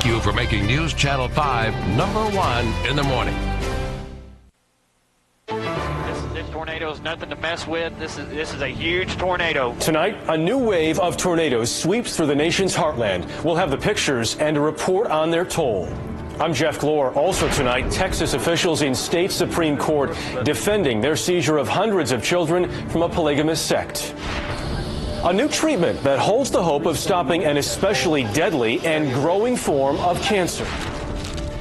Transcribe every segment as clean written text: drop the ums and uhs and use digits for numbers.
thank you for making News Channel 5 #1 in the morning. This tornado is nothing to mess with. This is a huge tornado. Tonight, a new wave of tornadoes sweeps through the nation's heartland. We'll have the pictures and a report on their toll. I'm Jeff Glor. Also tonight, Texas officials in state Supreme Court defending their seizure of hundreds of children from a polygamous sect. A new treatment that holds the hope of stopping an especially deadly and growing form of cancer.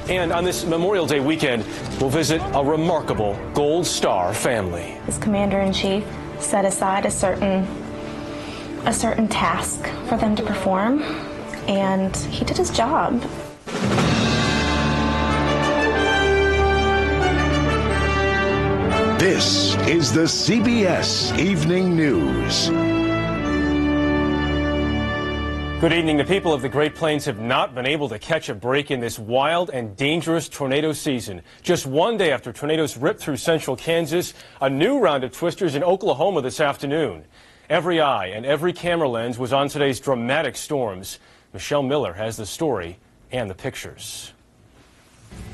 And on this Memorial Day weekend, we'll visit a remarkable Gold Star family. His commander-in-chief set aside a certain task for them to perform, and he did his job. This is the CBS Evening News. Good evening. The people of the Great Plains have not been able to catch a break in this wild and dangerous tornado season. Just one day after tornadoes ripped through central Kansas, a new round of twisters in Oklahoma this afternoon. Every eye and every camera lens was on today's dramatic storms. Michelle Miller has the story and the pictures.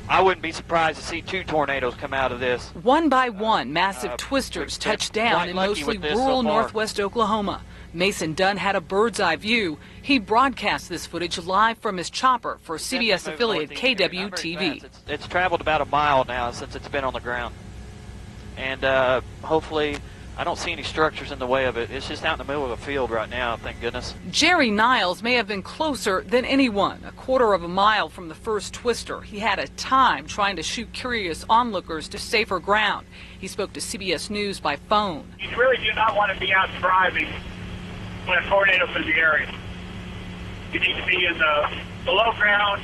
I wouldn't be surprised to see 2 tornadoes come out of this. One by one, massive twisters touched down in mostly rural northwest Oklahoma. Mason Dunn had a bird's eye view. He broadcast this footage live from his chopper for CBS affiliate KWTV. It's traveled about a mile now since it's been on the ground. And hopefully, I don't see any structures in the way of it. It's just out in the middle of a field right now, thank goodness. Jerry Niles may have been closer than anyone. A quarter of a mile from the first twister, he had a time trying to shoot curious onlookers to safer ground. He spoke to CBS News by phone. You really do not want to be out driving when a tornado's in the area. You need to be in the below ground,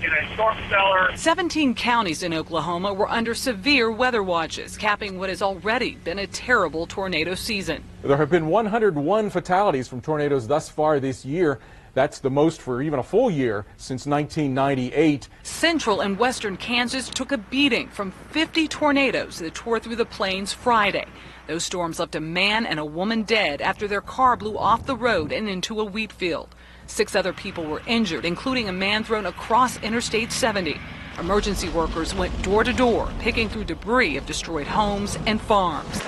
in a storm cellar. 17 counties in Oklahoma were under severe weather watches, capping what has already been a terrible tornado season. There have been 101 fatalities from tornadoes thus far this year. That's the most for even a full year since 1998. Central and western Kansas took a beating from 50 tornadoes that tore through the plains Friday. Those storms left a man and a woman dead after their car blew off the road and into a wheat field. 6 other people were injured, including a man thrown across Interstate 70. Emergency workers went door to door, picking through debris of destroyed homes and farms.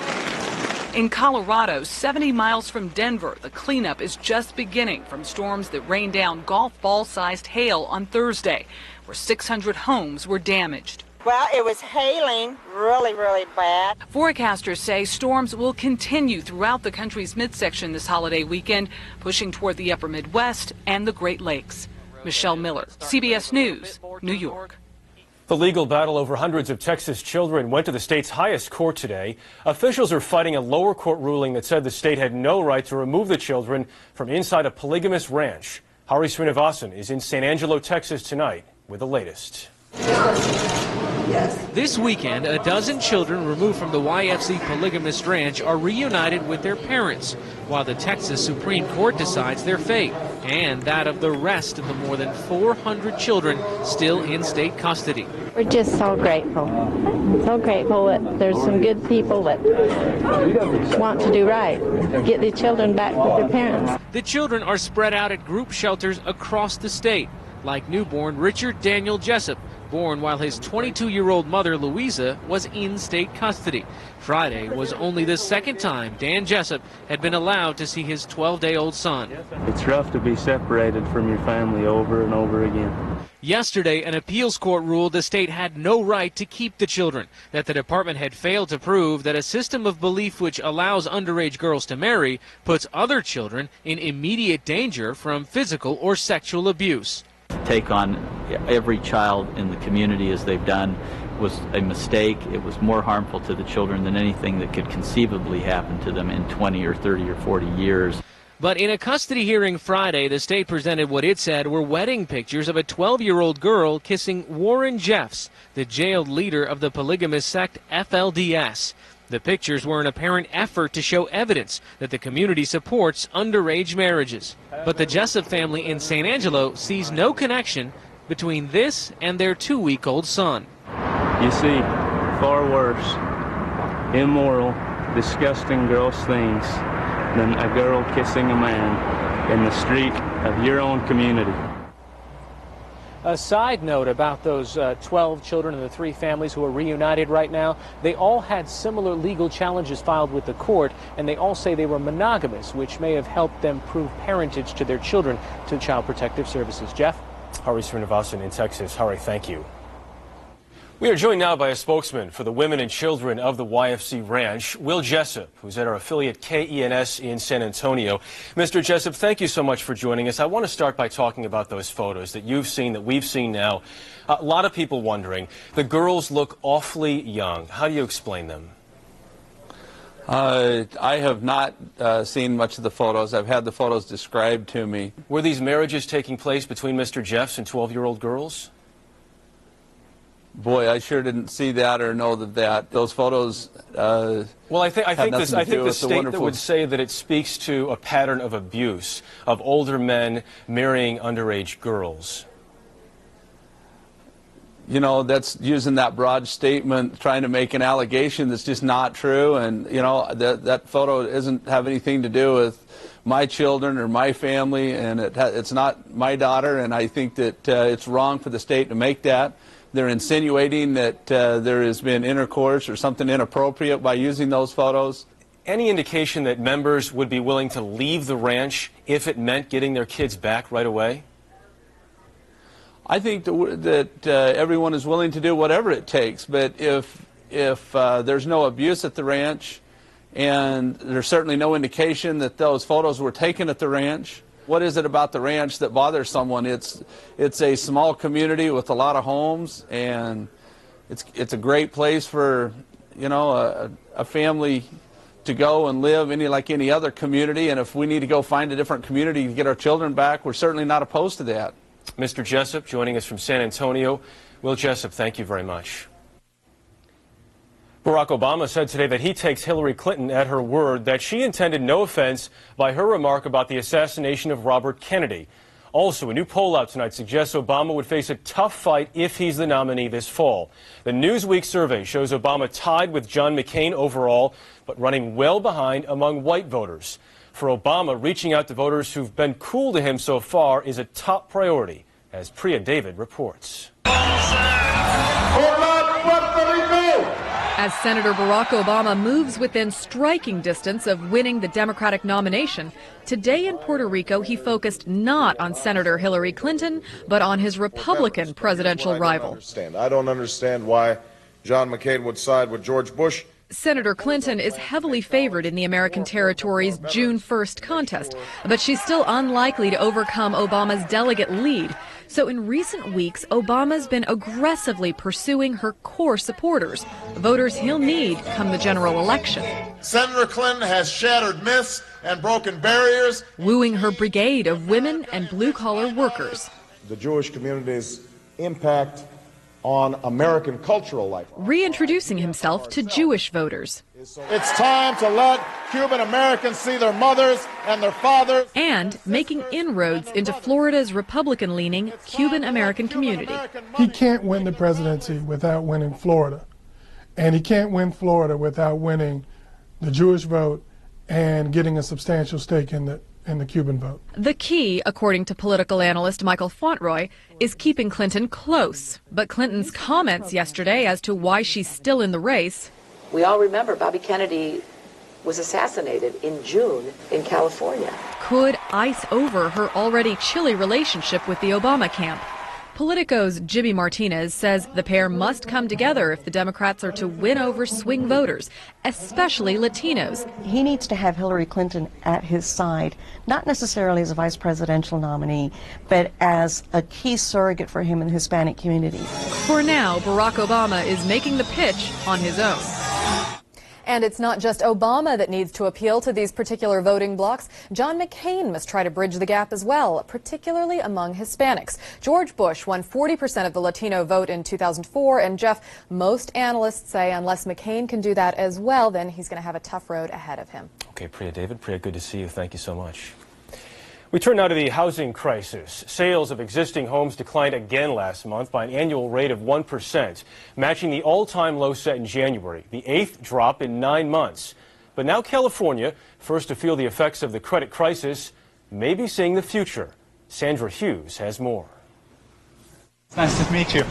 In Colorado, 70 miles from Denver, the cleanup is just beginning from storms that rained down golf ball-sized hail on Thursday, where 600 homes were damaged. Well, it was hailing really, really bad. Forecasters say storms will continue throughout the country's midsection this holiday weekend, pushing toward the upper Midwest and the Great Lakes. Michelle Miller, CBS News, New York. The legal battle over hundreds of Texas children went to the state's highest court today. Officials are fighting a lower court ruling that said the state had no right to remove the children from inside a polygamous ranch. Hari Srinivasan is in San Angelo, Texas tonight with the latest. This weekend, a dozen children removed from the YFC polygamist ranch are reunited with their parents, while the Texas Supreme Court decides their fate and that of the rest of the more than 400 children still in state custody. We're just so grateful that there's some good people that want to do right, get the children back with their parents. The children are spread out at group shelters across the state, like newborn Richard Daniel Jessup, born while his 22-year-old mother, Louisa, was in state custody. Friday was only the second time Dan Jessup had been allowed to see his 12-day-old son. It's rough to be separated from your family over and over again. Yesterday, an appeals court ruled the state had no right to keep the children, that the department had failed to prove that a system of belief which allows underage girls to marry puts other children in immediate danger from physical or sexual abuse. Take on every child in the community as they've done was a mistake. It was more harmful to the children than anything that could conceivably happen to them in 20 or 30 or 40 years. But in a custody hearing Friday, the state presented what it said were wedding pictures of a 12-year-old girl kissing Warren Jeffs, the jailed leader of the polygamous sect FLDS. The pictures were an apparent effort to show evidence that the community supports underage marriages. But the Jessup family in San Angelo sees no connection between this and their 2-week-old son. You see far worse, immoral, disgusting, gross things than a girl kissing a man in the street of your own community. A side note about those 12 children and the 3 families who are reunited right now, they all had similar legal challenges filed with the court, and they all say they were monogamous, which may have helped them prove parentage to their children to Child Protective Services. Jeff? Hari Srinivasan in Texas. Hari, thank you. We are joined now by a spokesman for the women and children of the YFC Ranch, Will Jessup, who's at our affiliate KENS in San Antonio. Mr. Jessup, thank you so much for joining us. I want to start by talking about those photos that you've seen, that we've seen now. A lot of people wondering, the girls look awfully young. How do you explain them? I have not seen much of the photos. I've had the photos described to me. Were these marriages taking place between Mr. Jeffs and 12-year-old girls? Boy, I sure didn't see that or know that those photos. Well, I think the statement would say that it speaks to a pattern of abuse of older men marrying underage girls. You know, that's using that broad statement, trying to make an allegation that's just not true. And you know, that photo doesn't have anything to do with my children or my family, and it's not my daughter. And I think that it's wrong for the state to make that. They're insinuating that there has been intercourse or something inappropriate by using those photos. Any indication that members would be willing to leave the ranch if it meant getting their kids back right away? I think that everyone is willing to do whatever it takes, but if there's no abuse at the ranch, and there's certainly no indication that those photos were taken at the ranch, what is it about the ranch that bothers someone? It's a small community with a lot of homes, and it's a great place for, you know, a family to go and live like any other community. And if we need to go find a different community to get our children back, we're certainly not opposed to that. Mr. Jessup joining us from San Antonio. Will Jessup, thank you very much. Barack Obama said today that he takes Hillary Clinton at her word that she intended no offense by her remark about the assassination of Robert Kennedy. Also, a new poll out tonight suggests Obama would face a tough fight if he's the nominee this fall. The Newsweek survey shows Obama tied with John McCain overall, but running well behind among white voters. For Obama, reaching out to voters who've been cool to him so far is a top priority, as Priya David reports. As Senator Barack Obama moves within striking distance of winning the Democratic nomination, today in Puerto Rico he focused not on Senator Hillary Clinton, but on his Republican presidential rival. I don't understand why John McCain would side with George Bush. Senator Clinton is heavily favored in the American territory's June 1st contest, but she's still unlikely to overcome Obama's delegate lead. So in recent weeks, Obama's been aggressively pursuing her core supporters, voters he'll need come the general election. Senator Clinton has shattered myths and broken barriers, wooing her brigade of women and blue-collar workers. The Jewish community's impact on American cultural life. Reintroducing himself to Jewish voters. It's time to let Cuban Americans see their mothers and their fathers. And making inroads into Florida's Republican-leaning Cuban American community. He can't win the presidency without winning Florida. And he can't win Florida without winning the Jewish vote and getting a substantial stake in the Cuban vote. The key, according to political analyst Michael Fauntleroy, is keeping Clinton close. But Clinton's comments yesterday as to why she's still in the race. We all remember Bobby Kennedy was assassinated in June in California. Could ice over her already chilly relationship with the Obama camp. Politico's Jimmy Martinez says the pair must come together if the Democrats are to win over swing voters, especially Latinos. He needs to have Hillary Clinton at his side, not necessarily as a vice presidential nominee, but as a key surrogate for him in the Hispanic community. For now, Barack Obama is making the pitch on his own. And it's not just Obama that needs to appeal to these particular voting blocs. John McCain must try to bridge the gap as well, particularly among Hispanics. George Bush won 40% of the Latino vote in 2004, and Jeff, most analysts say unless McCain can do that as well, then he's going to have a tough road ahead of him. Okay, Priya David. Priya, good to see you. Thank you so much. We turn now to the housing crisis. Sales of existing homes declined again last month by an annual rate of 1%, matching the all-time low set in January, the 8th drop in 9 months. But now California, first to feel the effects of the credit crisis, may be seeing the future. Sandra Hughes has more. It's nice to meet you.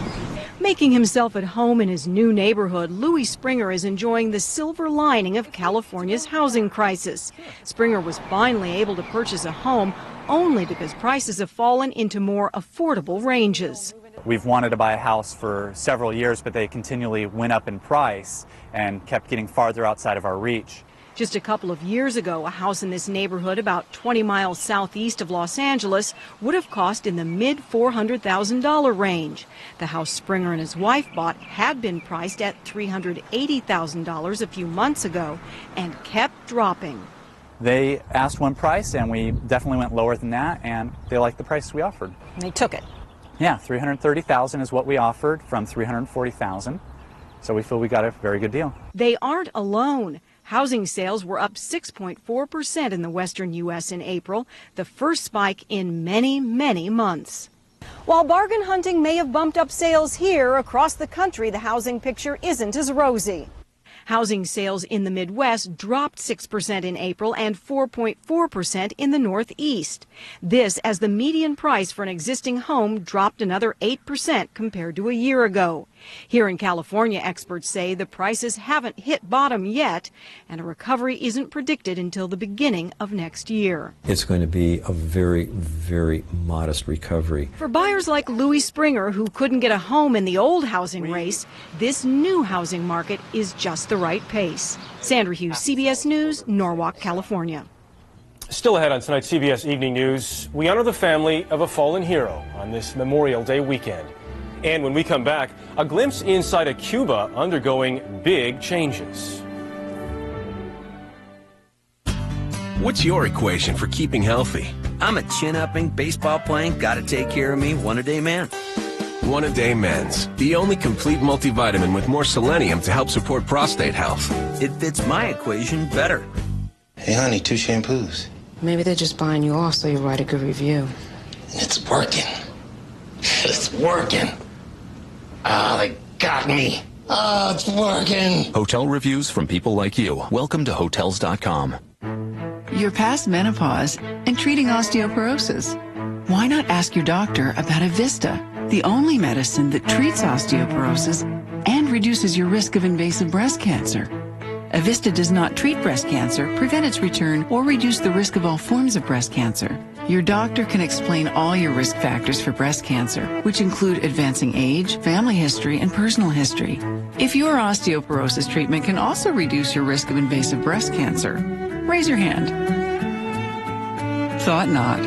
Making himself at home in his new neighborhood, Louis Springer is enjoying the silver lining of California's housing crisis. Springer was finally able to purchase a home only because prices have fallen into more affordable ranges. We've wanted to buy a house for several years, but they continually went up in price and kept getting farther outside of our reach. Just a couple of years ago, a house in this neighborhood about 20 miles southeast of Los Angeles would have cost in the mid $400,000 range. The house Springer and his wife bought had been priced at $380,000 a few months ago and kept dropping. They asked one price and we definitely went lower than that, and they liked the price we offered. And they took it. Yeah, $330,000 is what we offered from $340,000. So we feel we got a very good deal. They aren't alone. Housing sales were up 6.4% in the western U.S. in April, the first spike in many, many months. While bargain hunting may have bumped up sales here, across the country the housing picture isn't as rosy. Housing sales in the Midwest dropped 6% in April and 4.4% in the Northeast. This as the median price for an existing home dropped another 8% compared to a year ago. Here in California, experts say the prices haven't hit bottom yet, and a recovery isn't predicted until the beginning of next year. It's going to be a very, very modest recovery. For buyers like Louis Springer, who couldn't get a home in the old housing race, this new housing market is just the right pace. Sandra Hughes, CBS News, Norwalk, California. Still ahead on tonight's CBS Evening News, we honor the family of a fallen hero on this Memorial Day weekend. And when we come back, a glimpse inside a Cuba undergoing big changes. What's your equation for keeping healthy? I'm a chin-upping, baseball-playing, gotta-take-care-of-me, one-a-day man. One-a-day men's, the only complete multivitamin with more selenium to help support prostate health. It fits my equation better. Hey, honey, 2 shampoos. Maybe they're just buying you off so you write a good review. It's working. It's working. Oh, they got me. Oh, it's working. Hotel reviews from people like you. Welcome to Hotels.com. You're past menopause and treating osteoporosis. Why not ask your doctor about Evista, the only medicine that treats osteoporosis and reduces your risk of invasive breast cancer? Evista does not treat breast cancer, prevent its return, or reduce the risk of all forms of breast cancer. Your doctor can explain all your risk factors for breast cancer, which include advancing age, family history, and personal history. If your osteoporosis treatment can also reduce your risk of invasive breast cancer, raise your hand. Thought not.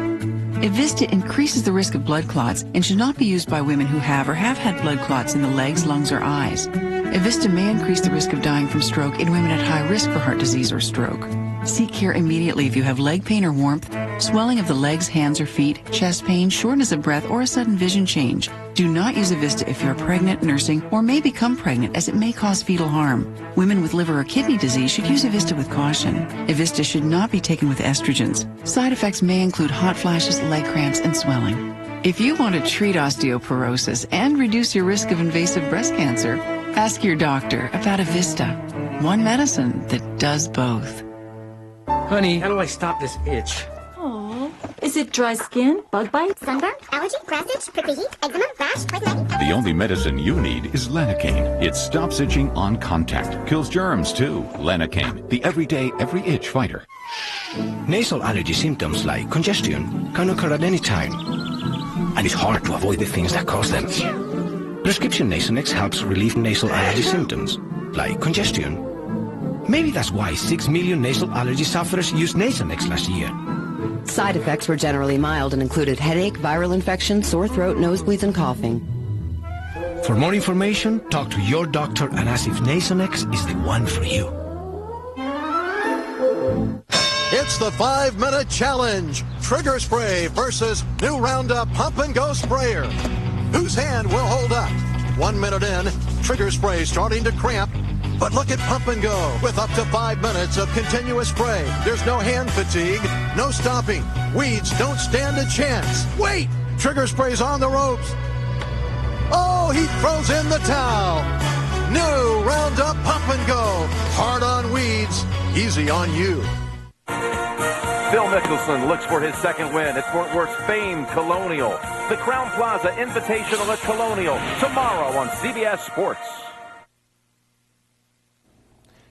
Evista increases the risk of blood clots and should not be used by women who have or have had blood clots in the legs, lungs, or eyes. Evista may increase the risk of dying from stroke in women at high risk for heart disease or stroke. Seek care immediately if you have leg pain or warmth, swelling of the legs, hands, or feet, chest pain, shortness of breath, or a sudden vision change. Do not use Evista if you're pregnant, nursing, or may become pregnant, as it may cause fetal harm. Women with liver or kidney disease should use Evista with caution. Evista should not be taken with estrogens. Side effects may include hot flashes, leg cramps, and swelling. If you want to treat osteoporosis and reduce your risk of invasive breast cancer, ask your doctor about Evista, one medicine that does both. Honey, how do I stop this itch? Oh, is it dry skin, bug bite, sunburn, allergy, grass itch, prickly heat, eczema, rash, poison ivy? The only medicine you need is Lanacane. It stops itching on contact, kills germs too. Lanacane, the everyday, every itch fighter. Nasal allergy symptoms like congestion can occur at any time, and it's hard to avoid the things that cause them. Prescription Nasonex helps relieve nasal allergy symptoms, like congestion. Maybe that's why 6 million nasal allergy sufferers used Nasonex last year. Side effects were generally mild and included headache, viral infection, sore throat, nosebleeds, and coughing. For more information, talk to your doctor and ask if Nasonex is the one for you. It's the 5-minute challenge. Trigger spray versus new Roundup Pump and Go sprayer. Whose hand will hold up? 1 minute in, trigger spray starting to cramp. But look at Pump and Go with up to 5 minutes of continuous spray. There's no hand fatigue, no stopping. Weeds don't stand a chance. Wait! Trigger spray's on the ropes. Oh, he throws in the towel. New Roundup Pump and Go. Hard on weeds, easy on you. Phil Mickelson looks for his second win at Fort Worth's famed Colonial. the Crowne Plaza Invitational at Colonial, tomorrow on CBS Sports.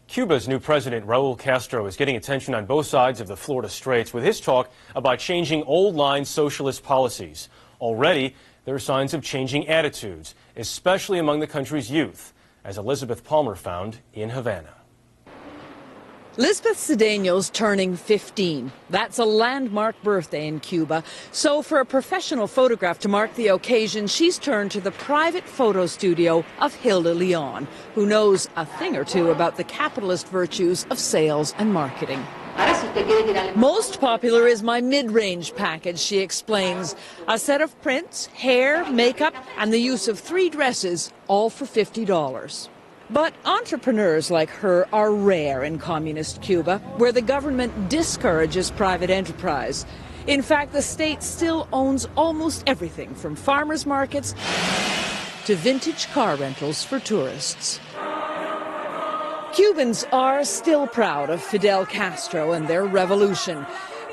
Cuba's new president, Raul Castro, is getting attention on both sides of the Florida Straits with his talk about changing old-line socialist policies. Already, there are signs of changing attitudes, especially among the country's youth, as Elizabeth Palmer found in Havana. Lisbeth Cedeño's turning 15. That's a landmark birthday in Cuba. So for a professional photograph to mark the occasion, she's turned to the private photo studio of Hilda Leon, who knows a thing or two about the capitalist virtues of sales and marketing. Most popular is my mid-range package, she explains. A set of prints, hair, makeup, and the use of 3 dresses, all for $50. But entrepreneurs like her are rare in communist Cuba, where the government discourages private enterprise. In fact, the state still owns almost everything from farmers markets to vintage car rentals for tourists. Cubans are still proud of Fidel Castro and their revolution.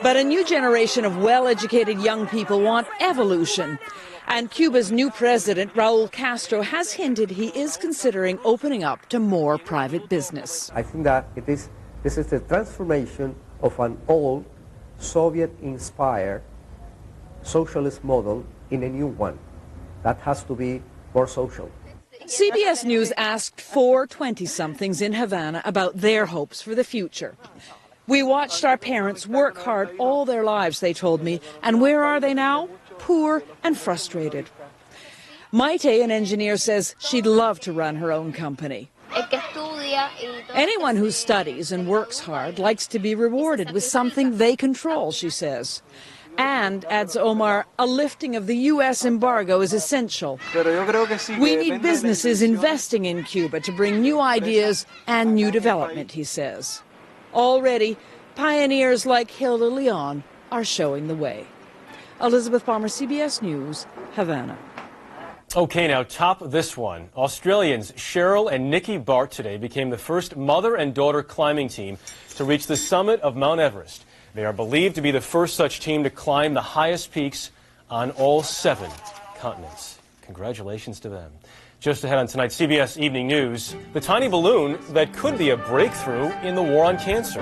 But a new generation of well-educated young people want evolution. And Cuba's new president, Raul Castro, has hinted he is considering opening up to more private business. I think that this is the transformation of an old Soviet-inspired socialist model in a new one that has to be more social. CBS News asked 4 20-somethings in Havana about their hopes for the future. We watched our parents work hard all their lives, they told me, and where are they now? Poor and frustrated. Maite, an engineer, says she'd love to run her own company. Anyone who studies and works hard likes to be rewarded with something they control, she says. And, adds Omar, a lifting of the U.S. embargo is essential. We need businesses investing in Cuba to bring new ideas and new development, he says. Already, pioneers like Hilda Leon are showing the way. Elizabeth Palmer, CBS News, Havana. Okay, now top this one. Australians Cheryl and Nikki Bart today became the first mother and daughter climbing team to reach the summit of Mount Everest. They are believed to be the first such team to climb the highest peaks on all 7 continents. Congratulations to them. Just ahead on tonight's CBS Evening News, the tiny balloon that could be a breakthrough in the war on cancer.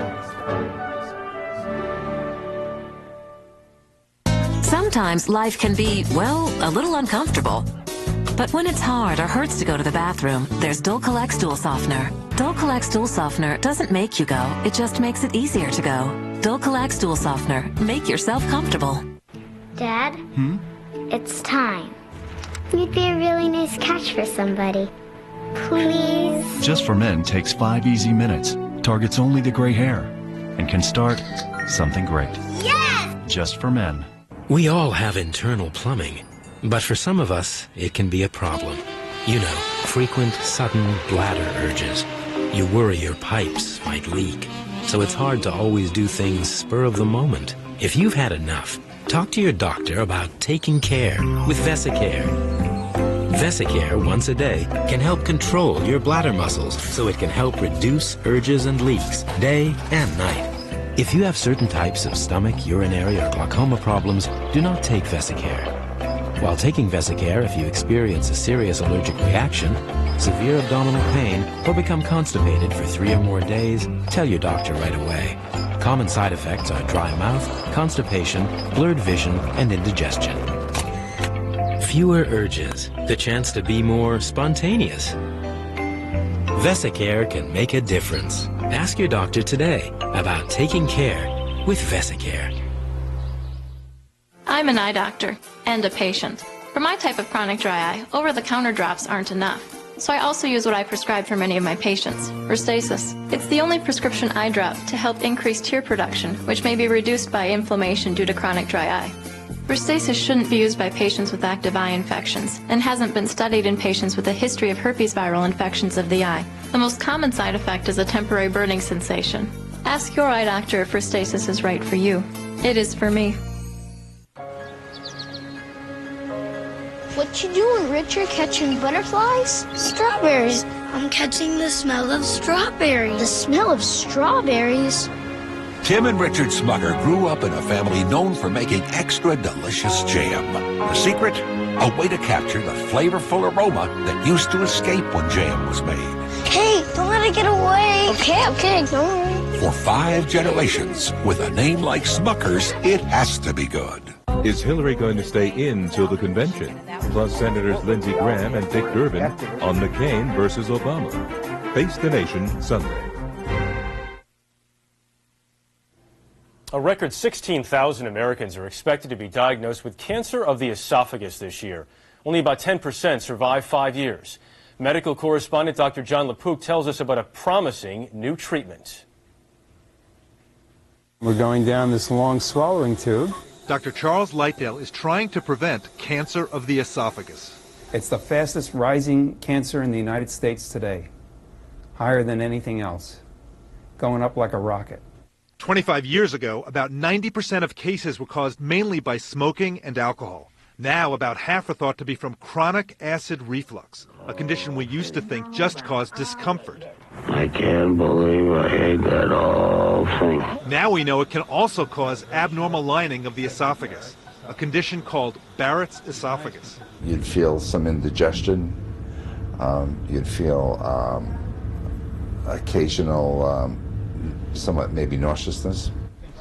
Sometimes life can be, well, a little uncomfortable. But when it's hard or hurts to go to the bathroom, there's Dulcolax Stool Softener. Dulcolax Stool Softener doesn't make you go, it just makes it easier to go. Dulcolax Stool Softener. Make yourself comfortable. Dad? It's time. You'd be a really nice catch for somebody. Please? Just for Men takes 5 easy minutes, targets only the gray hair, and can start something great. Yes! Just for Men. We all have internal plumbing, but for some of us, it can be a problem. You know, frequent, sudden bladder urges. You worry your pipes might leak, so it's hard to always do things spur of the moment. If you've had enough, talk to your doctor about taking care with Vesicare. Vesicare once a day can help control your bladder muscles so it can help reduce urges and leaks day and night. If you have certain types of stomach, urinary, or glaucoma problems, do not take Vesicare. While taking Vesicare, if you experience a serious allergic reaction, severe abdominal pain, or become constipated for 3 or more days, tell your doctor right away. Common side effects are dry mouth, constipation, blurred vision, and indigestion. Fewer urges, the chance to be more spontaneous. Vesicare can make a difference. Ask your doctor today about taking care with Vesicare. I'm an eye doctor and a patient. For my type of chronic dry eye, over-the-counter drops aren't enough. So I also use what I prescribe for many of my patients, Restasis. It's the only prescription eye drop to help increase tear production, which may be reduced by inflammation due to chronic dry eye. Restasis shouldn't be used by patients with active eye infections and hasn't been studied in patients with a history of herpes viral infections of the eye. The most common side effect is a temporary burning sensation. Ask your eye doctor if Restasis is right for you. It is for me. What you doing, Richard? Catching butterflies? Strawberries. I'm catching the smell of strawberries. The smell of strawberries? Tim and Richard Smucker grew up in a family known for making extra delicious jam. The secret? A way to capture the flavorful aroma that used to escape when jam was made. Hey, don't let it get away. Okay, don't worry. For 5 generations, with a name like Smucker's, it has to be good. Is Hillary going to stay in till the convention? Plus Senators Lindsey Graham and Dick Durbin on McCain versus Obama. Face the Nation Sunday. A record 16,000 Americans are expected to be diagnosed with cancer of the esophagus this year. Only about 10% survive 5 years. Medical correspondent Dr. John LaPook tells us about a promising new treatment. We're going down this long swallowing tube. Dr. Charles Lightdale is trying to prevent cancer of the esophagus. It's the fastest rising cancer in the United States today. Higher than anything else. Going up like a rocket. 25 years ago, about 90% of cases were caused mainly by smoking and alcohol. Now, about half are thought to be from chronic acid reflux, a condition we used to think just caused discomfort. I can't believe I ate that whole thing. Now we know it can also cause abnormal lining of the esophagus, a condition called Barrett's esophagus. You'd feel some indigestion. You'd feel occasional, somewhat maybe nauseousness.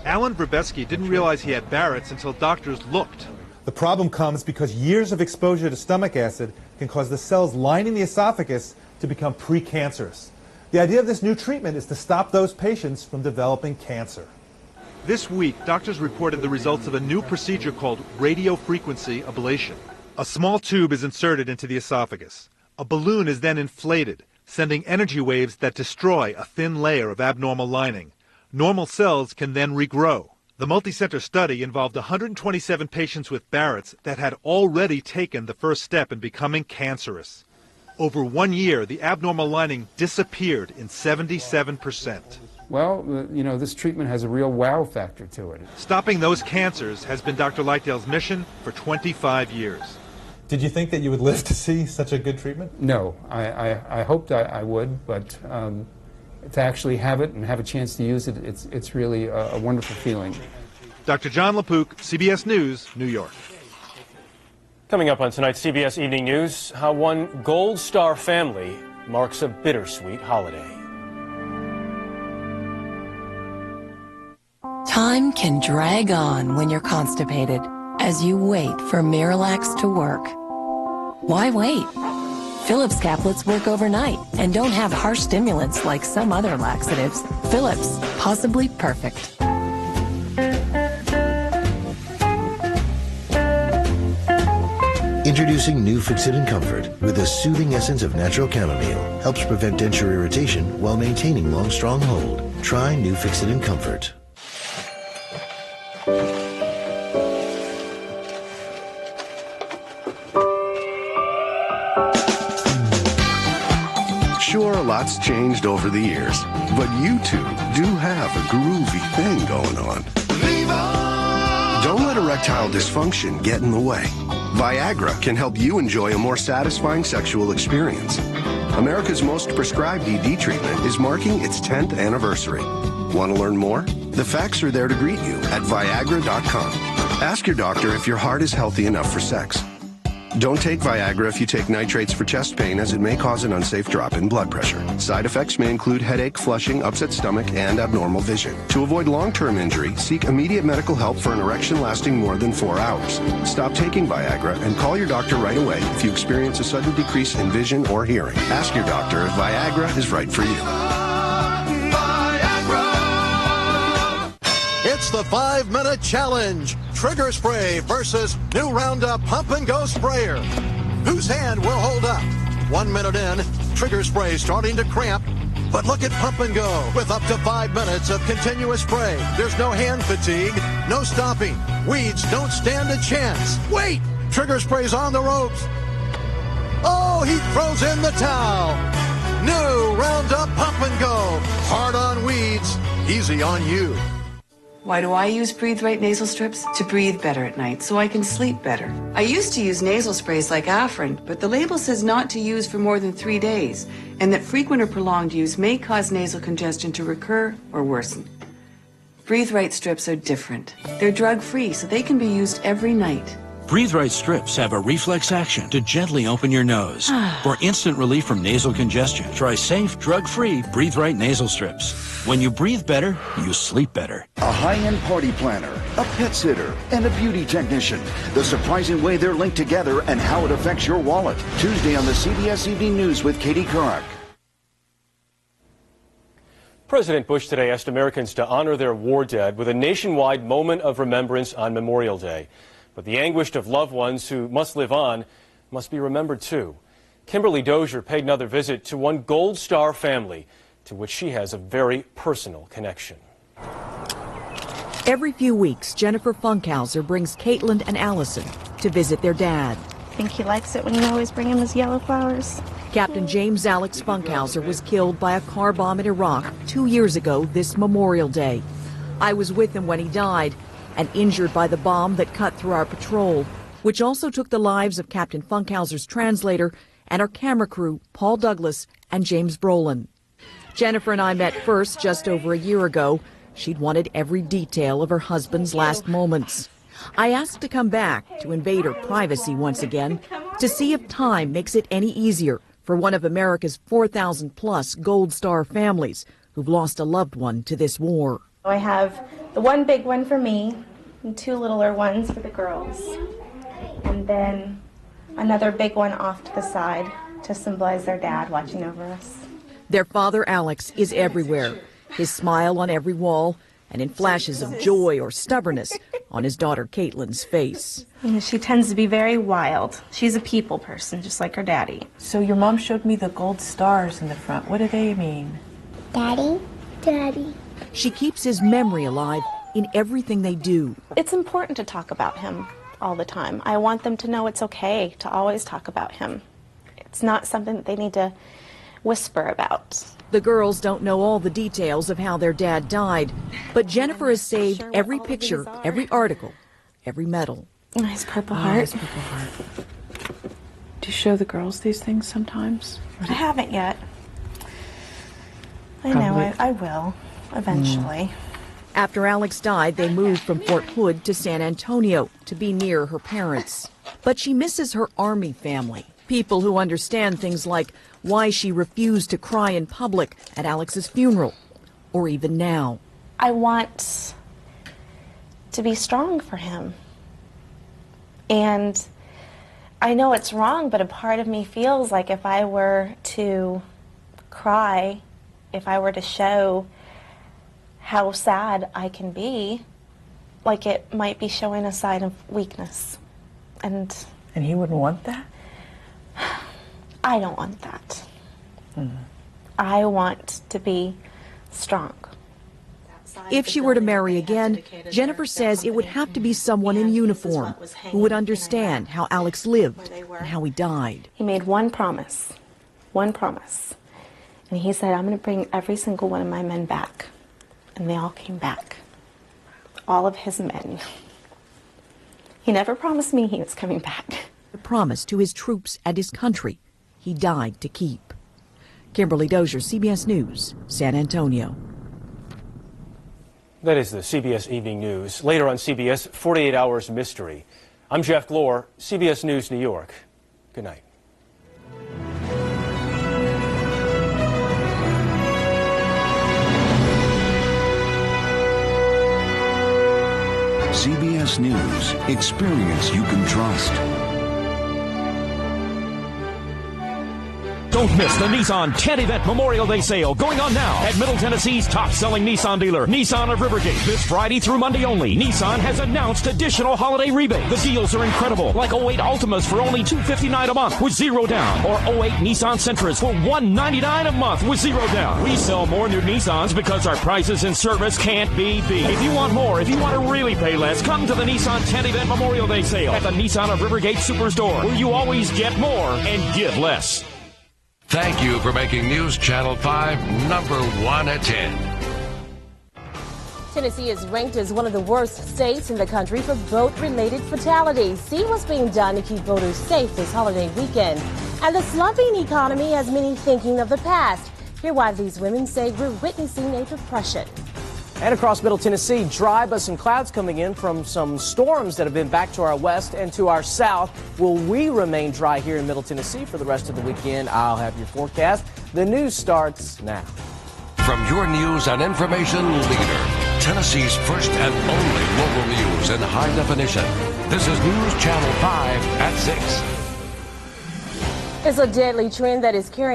Alan Verbeski didn't realize he had Barrett's until doctors looked. The problem comes because years of exposure to stomach acid can cause the cells lining the esophagus to become precancerous. The idea of this new treatment is to stop those patients from developing cancer. This week, doctors reported the results of a new procedure called radiofrequency ablation. A small tube is inserted into the esophagus. A balloon is then inflated, sending energy waves that destroy a thin layer of abnormal lining. Normal cells can then regrow. The multi-center study involved 127 patients with Barrett's that had already taken the first step in becoming cancerous. Over 1 year, the abnormal lining disappeared in 77%. Well, this treatment has a real wow factor to it. Stopping those cancers has been Dr. Lightdale's mission for 25 years. Did you think that you would live to see such a good treatment? No, I hoped I would, but to actually have it and have a chance to use it, it's really a wonderful feeling. Dr. John LaPook, CBS News, New York. Coming up on tonight's CBS Evening News, how one Gold Star family marks a bittersweet holiday. Time can drag on when you're constipated as you wait for Miralax to work. Why wait? Philips caplets work overnight and don't have harsh stimulants like some other laxatives. Philips, possibly perfect. Introducing new Fix-It & Comfort with a soothing essence of natural chamomile. Helps prevent denture irritation while maintaining long, strong hold. Try new Fix-It & Comfort. Sure, a lot's changed over the years, but you two do have a groovy thing going on. Don't let erectile dysfunction get in the way. Viagra can help you enjoy a more satisfying sexual experience. America's most prescribed ED treatment is marking its 10th anniversary. Want to learn more? The facts are there to greet you at Viagra.com. Ask your doctor if your heart is healthy enough for sex. Don't take Viagra if you take nitrates for chest pain, as it may cause an unsafe drop in blood pressure. Side effects may include headache, flushing, upset stomach, and abnormal vision. To avoid long-term injury, seek immediate medical help for an erection lasting more than 4 hours. Stop taking Viagra and call your doctor right away if you experience a sudden decrease in vision or hearing. Ask your doctor if Viagra is right for you. It's the 5-minute challenge. Trigger spray versus new Roundup Pump and Go sprayer. Whose hand will hold up? 1 minute in, trigger spray starting to cramp. But look at Pump and Go with up to 5 minutes of continuous spray. There's no hand fatigue, no stopping. Weeds don't stand a chance. Wait! Trigger spray's on the ropes. Oh, he throws in the towel. New Roundup Pump and Go. Hard on weeds, easy on you. Why do I use Breathe Right nasal strips? To breathe better at night, so I can sleep better. I used to use nasal sprays like Afrin, but the label says not to use for more than 3 days, and that frequent or prolonged use may cause nasal congestion to recur or worsen. Breathe Right strips are different. They're drug-free, so they can be used every night. Breathe Right strips have a reflex action to gently open your nose. For instant relief from nasal congestion, try safe, drug-free Breathe Right nasal strips. When you breathe better, you sleep better. A high-end party planner, a pet sitter, and a beauty technician. The surprising way they're linked together and how it affects your wallet. Tuesday on the CBS Evening News with Katie Clark. President Bush today asked Americans to honor their war dead with a nationwide moment of remembrance on Memorial Day. But the anguish of loved ones who must live on must be remembered too. Kimberly Dozier paid another visit to one Gold Star family to which she has a very personal connection. Every few weeks, Jennifer Funkhauser brings Caitlin and Allison to visit their dad. I think he likes it when you always bring him his yellow flowers. Captain James Alex Funkhauser was killed by a car bomb in Iraq 2 years ago this Memorial Day. I was with him when he died and injured by the bomb that cut through our patrol, which also took the lives of Captain Funkhauser's translator and our camera crew, Paul Douglas and James Brolin. Jennifer and I met first just over a year ago. She'd wanted every detail of her husband's last moments. I asked to come back to invade her privacy once again to see if time makes it any easier for one of America's 4,000-plus Gold Star families who've lost a loved one to this war. I have the one big one for me and two littler ones for the girls. And then another big one off to the side to symbolize their dad watching over us. Their father, Alex, is everywhere, his smile on every wall and in flashes of joy or stubbornness on his daughter Caitlin's face. You know, she tends to be very wild. She's a people person, just like her daddy. So your mom showed me the gold stars in the front. What do they mean? Daddy? Daddy. She keeps his memory alive in everything they do. It's important to talk about him all the time. I want them to know it's okay to always talk about him. It's not something that they need to whisper about. The girls don't know all the details of how their dad died, but Jennifer has saved every picture, every article, every medal. Nice Purple Heart. Purple Heart. Do you show the girls these things sometimes? I haven't yet. I know, I will, eventually. After Alex died, they moved from Fort Hood to San Antonio to be near her parents. But she misses her Army family, people who understand things like why she refused to cry in public at Alex's funeral, or even now. I want to be strong for him. And I know it's wrong, but a part of me feels like if I were to cry, if I were to show how sad I can be, like it might be showing a side of weakness. And he wouldn't want that? I don't want that. I want to be strong. If she were to marry again, Jennifer says it would have to be someone in uniform who would understand how Alex lived and how he died. He made one promise. And he said, I'm going to bring every single one of my men back. And they all came back. All of his men. He never promised me he was coming back. A promise to his troops and his country he died to keep. Kimberly Dozier, CBS News, San Antonio. That is the CBS Evening News. Later on CBS, 48 Hours Mystery. I'm Jeff Glor, CBS News, New York. Good night. CBS News. Experience you can trust. Don't miss the Nissan 10 Event Memorial Day sale going on now at Middle Tennessee's top-selling Nissan dealer, Nissan of Rivergate. This Friday through Monday only, Nissan has announced additional holiday rebates. The deals are incredible, like 08 Altimas for only $259 a month with zero down, or 08 Nissan Sentras for $199 a month with zero down. We sell more new Nissans because our prices and service can't be beat. If you want more, if you want to really pay less, come to the Nissan 10 Event Memorial Day sale at the Nissan of Rivergate Superstore, where you always get more and give less. Thank you for making News Channel 5 #1 at 10. Tennessee is ranked as one of the worst states in the country for boat-related fatalities. See what's being done to keep voters safe this holiday weekend. And the slumping economy has many thinking of the past. Hear why these women say we're witnessing a depression. And across Middle Tennessee, dry but some clouds coming in from some storms that have been back to our west and to our south. Will we remain dry here in Middle Tennessee for the rest of the weekend? I'll have your forecast. The news starts now. From your news and information leader, Tennessee's first and only local news in high definition. This is News Channel 5 at 6. It's a deadly trend that is carrying